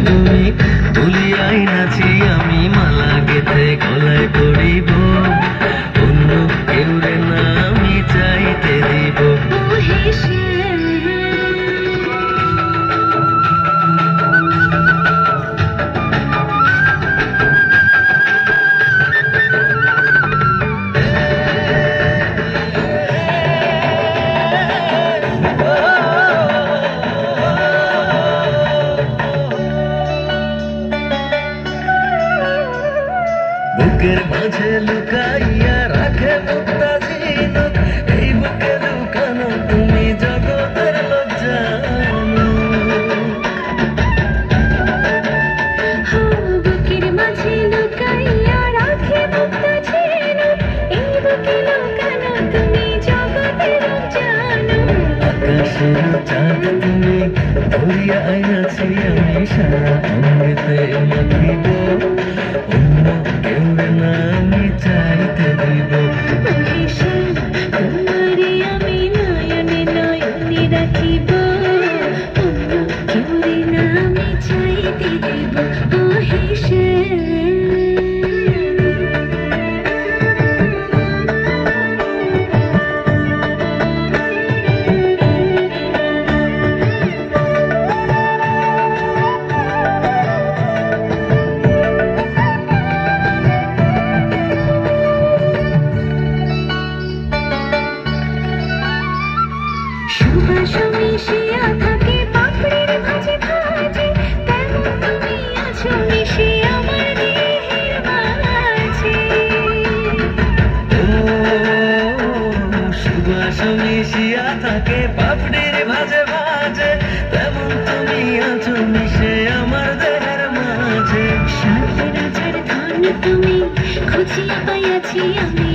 তুমি তুলিয়াই নাচি আমি মালা গেতে গলায় পড়িব অন্য কেউ রে না আমি চাইতে দিব বুকের মাঝে লুকাইয়া রাখে মুক্তা ঝিনুক এই বুকে লুকানো তুমি জগতের লজ্জানো বুকের মাঝে লুকাইয়া রাখে মুক্তা ঝিনুক এই বুকে লুকানো তুমি জগতের লজ্জানো আকাশের চাঁদ তুমি ধরিয়া আইনাছি আমি সারা অমৃতে মাখিব অন্য কেউ রে না আমি চাইতে দিব তোমারে আমি নয়নে নয়নে রাখিব অন্য কেউ রে না আমি চাইতে দিব ও হেসে সুবাস মিশিয়া থাকে পাপড়ির ভাজে ভাজে তেমন তুমি আছো মিশে আমার দেহের মাঝে সুবাস মিশিয়া থাকে পাপড়ির ভাজে ভাজে তেমন তুমি আছো মিশে আমার দেহের মাঝে সাথে রাজার ধন তুমি খুঁজিয়া পাইয়াছি আমি